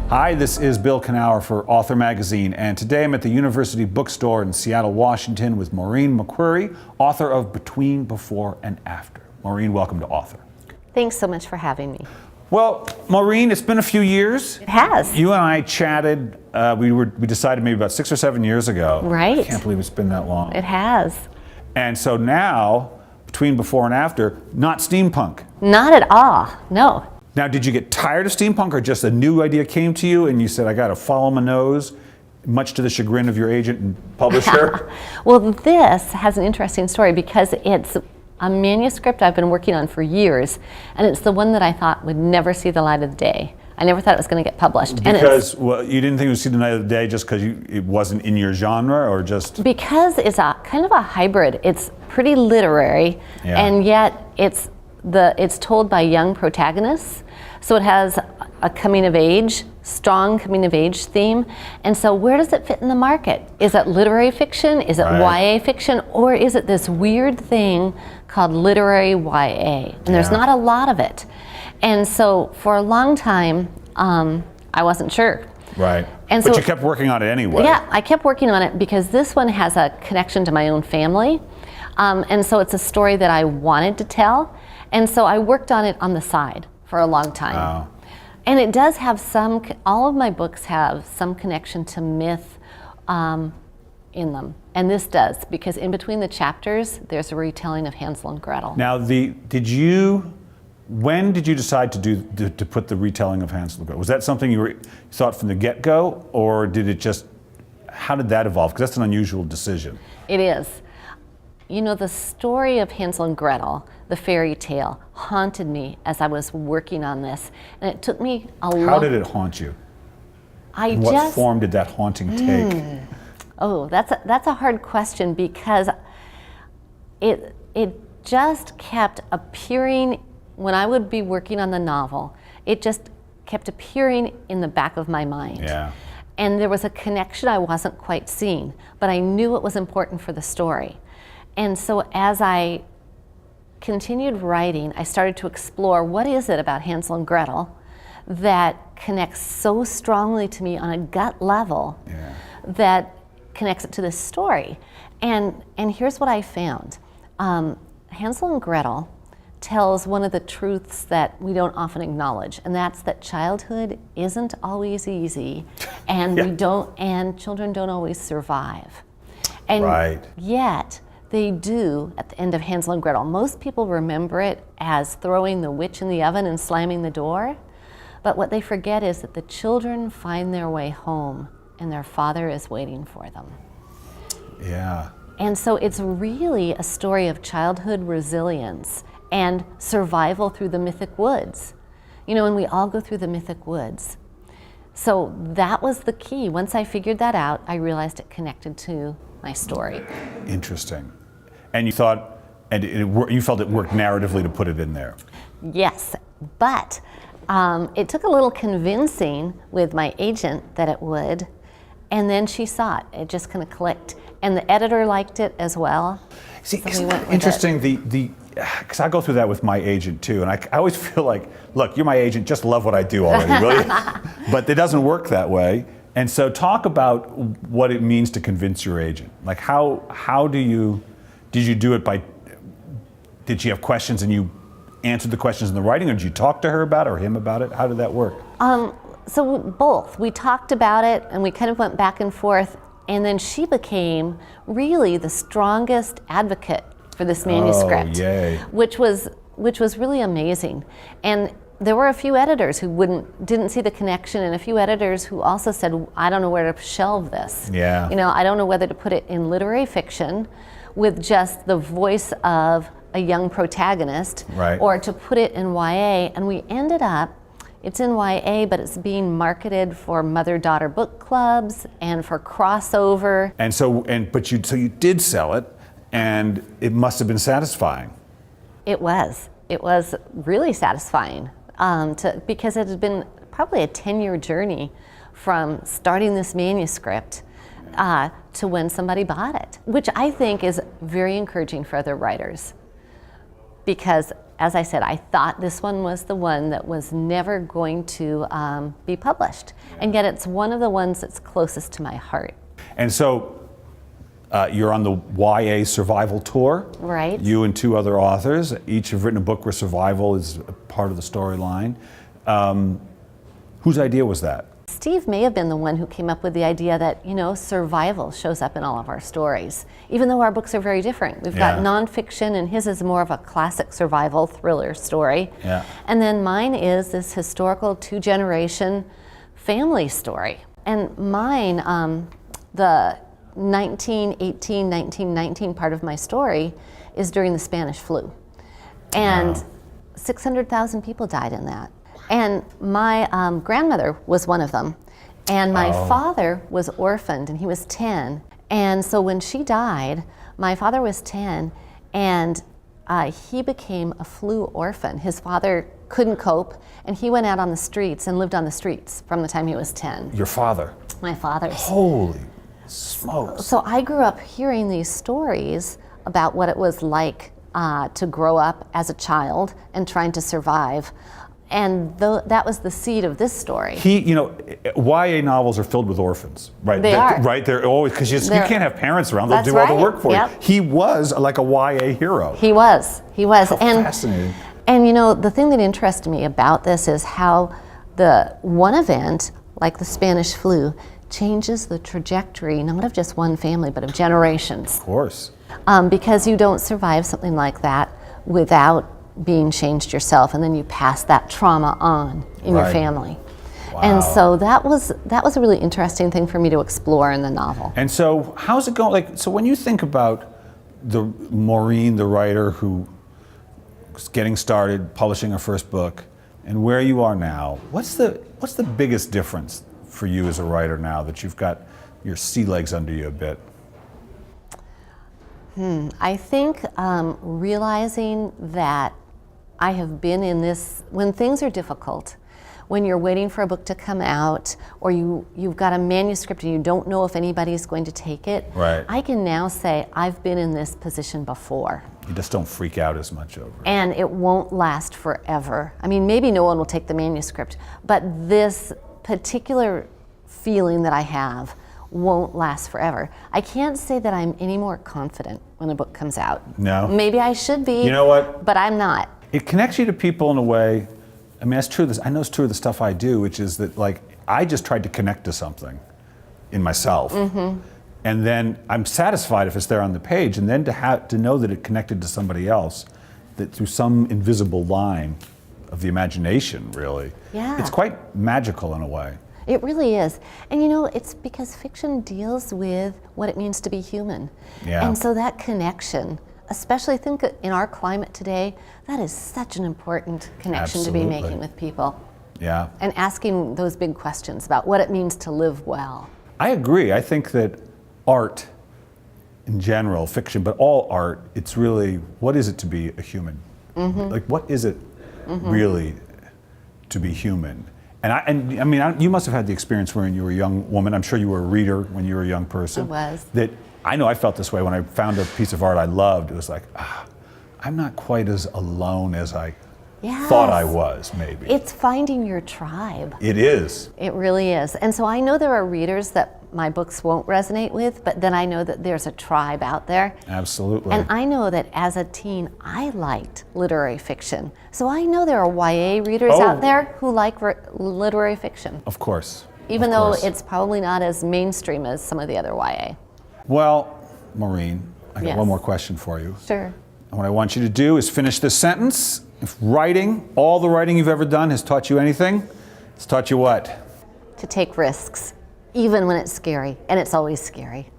Hi, this is Bill Kenower for Author Magazine, and today I'm at the University Bookstore in Seattle, Washington with Maureen McQuerry, author of Between, Before, and After. Maureen, welcome to Author. Thanks so much for having me. Well, Maureen, it's been a few years. It has. You and I chatted, we decided maybe about 6 or 7 years ago. Right. I can't believe it's been that long. It has. And so now, Between, Before, and After, not steampunk. Not at all, no. Now, did you get tired of steampunk, or just a new idea came to you and you said, I got to follow my nose, much to the chagrin of your agent and publisher? Well, this has an interesting story because it's a manuscript I've been working on for years, and it's the one that I thought would never see the light of the day. I never thought it was going to get published. Because you didn't think it would see the light of the day just because it wasn't in your genre, or just? Because it's a kind of a hybrid. It's pretty literary, and yet it's told by young protagonists. So it has a coming of age, strong coming of age theme. And so where does it fit in the market? Is it literary fiction? Is it YA fiction? Or is it this weird thing called literary YA? And there's not a lot of it. And so for a long time, I wasn't sure. Right. And but so, you kept working on it anyway. Yeah, I kept working on it because this one has a connection to my own family. And so it's a story that I wanted to tell. And so I worked on it on the side for a long time. Wow. And it does have all of my books have some connection to myth in them. And this does, because in between the chapters, there's a retelling of Hansel and Gretel. Now, when did you decide to put the retelling of Hansel and Gretel? Was that something you thought from the get-go, or how did that evolve? Because that's an unusual decision. It is. You know, the story of Hansel and Gretel, the fairy tale, haunted me as I was working on this. And it took me a long... How did it haunt you? What form did that haunting take? Oh, that's a hard question, because it just kept appearing when I would be working on the novel. It just kept appearing in the back of my mind. Yeah. And there was a connection I wasn't quite seeing, but I knew it was important for the story. And so as I continued writing, I started to explore what is it about Hansel and Gretel that connects so strongly to me on a gut level that connects it to this story. And here's what I found. Hansel and Gretel tells one of the truths that we don't often acknowledge, and that's that childhood isn't always easy, and and children don't always survive. And yet, they do at the end of Hansel and Gretel. Most people remember it as throwing the witch in the oven and slamming the door, but what they forget is that the children find their way home and their father is waiting for them. Yeah. And so it's really a story of childhood resilience and survival through the mythic woods. You know, and we all go through the mythic woods. So that was the key. Once I figured that out, I realized it connected to my story. Interesting. And you thought, you felt it worked narratively to put it in there? Yes, but it took a little convincing with my agent that it would, and then she saw it. It just kind of clicked. And the editor liked it as well. See, so isn't that interesting? Because I go through that with my agent too, and I always feel like, look, you're my agent, just love what I do already, will you? But it doesn't work that way. And so talk about what it means to convince your agent. Like did you do it did she have questions and you answered the questions in the writing, or did you talk to her about it or him about it? How did that work? So both. We talked about it and we kind of went back and forth, and then she became really the strongest advocate for this manuscript, which was really amazing. And there were a few editors who didn't see the connection, and a few editors who also said, I don't know where to shelve this. Yeah. You know, I don't know whether to put it in literary fiction with just the voice of a young protagonist, or to put it in YA. And we ended up, it's in YA, but it's being marketed for mother-daughter book clubs and for crossover. And so you did sell it, and it must have been satisfying. It was really satisfying. Because it had been probably a 10-year journey from starting this manuscript to when somebody bought it, which I think is very encouraging for other writers. Because as I said, I thought this one was the one that was never going to be published. And yet it's one of the ones that's closest to my heart. And so you're on the YA survival tour. Right. You and 2 other authors. Each have written a book where survival is a part of the storyline. Whose idea was that? Steve may have been the one who came up with the idea that, survival shows up in all of our stories, even though our books are very different. We've got nonfiction, and his is more of a classic survival thriller story. Yeah. And then mine is this historical 2-generation family story. And mine, the 1918, 1919 part of my story is during the Spanish flu. And 600,000 people died in that. And my grandmother was one of them. And my father was orphaned, and he was 10. And so when she died, my father was 10, and he became a flu orphan. His father couldn't cope, and he went out on the streets and lived on the streets from the time he was 10. Your father? My father's. Holy smokes. So I grew up hearing these stories about what it was like to grow up as a child and trying to survive. And that was the seed of this story. YA novels are filled with orphans, right? They are. Right, they're always, because you can't have parents around, they'll That's do all the right. work for Yep. you. He was like a YA hero. He was. How fascinating. And the thing that interested me about this is how the one event, like the Spanish flu, changes the trajectory, not of just one family, but of generations. Of course. Because you don't survive something like that without being changed yourself, and then you pass that trauma on in your family. Wow. And so that was a really interesting thing for me to explore in the novel. And so how's it going? So when you think about the Maureen, the writer who was getting started, publishing her first book, and where you are now, what's the biggest difference for you as a writer now that you've got your sea legs under you a bit? I think realizing that I have been in this, when things are difficult, when you're waiting for a book to come out, or you've got a manuscript and you don't know if anybody's going to take it, right. I can now say, I've been in this position before. You just don't freak out as much over it. And it won't last forever. I mean, maybe no one will take the manuscript, but this particular feeling that I have won't last forever. I can't say that I'm any more confident when a book comes out. No? Maybe I should be. You know what? But I'm not. It connects you to people in a way. I mean, that's true. I know it's true of the stuff I do, which is that, like, I just tried to connect to something in myself. Mm-hmm. And then I'm satisfied if it's there on the page, and then to know that it connected to somebody else, that through some invisible line of the imagination, really. Yeah. It's quite magical in a way. It really is. And it's because fiction deals with what it means to be human. Yeah. And so that connection, especially think in our climate today, that is such an important connection to be making with people. Yeah. And asking those big questions about what it means to live well. I agree. I think that art in general, fiction, but all art, it's really, what is it to be a human? Mm-hmm. Like, what is it really to be human? And I mean, you must have had the experience when you were a young woman. I'm sure you were a reader when you were a young person. I was. That I know I felt this way when I found a piece of art I loved. It was like, I'm not quite as alone as I thought I was, maybe. It's finding your tribe. It is. It really is. And so I know there are readers that my books won't resonate with, but then I know that there's a tribe out there. Absolutely. And I know that as a teen, I liked literary fiction. So I know there are YA readers out there who like literary fiction. Of course. Even though it's probably not as mainstream as some of the other YA. Well, Maureen, I got one more question for you. Sure. And what I want you to do is finish this sentence. If writing, all the writing you've ever done has taught you anything, it's taught you what? To take risks, even when it's scary, and it's always scary.